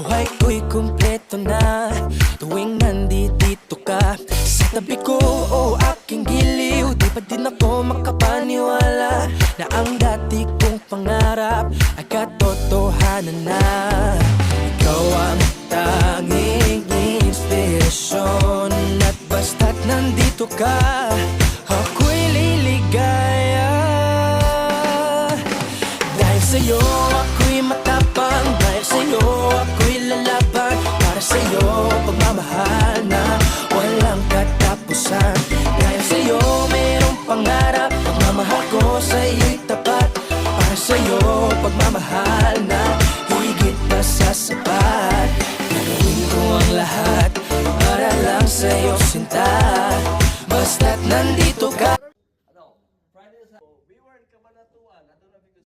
buhay ko'y kumpleto na tuwing nandito ka sa tabi ko. O aking giliw, di pa din ako makapaniwala na ang dati kong pangarap ay katotohanan na. Ikaw ang tanging inspirasyon at basta't nandito ka, ako'y liligaya. Dahil sa'yo ako'y matapang, dahil sa'yo ako'y lalaban. Para sa'yo pagmamahal na walang katapusan. Dahil sa'yo mayroong pangarap, pagmamahal ko sa'yo'y tapat. Para sa'yo pagmamahal na higit pa sa sapat. Gagawin ko ang lahat para lang sa'yo sinta, basta't nandito ka. Friday sa viewer ka man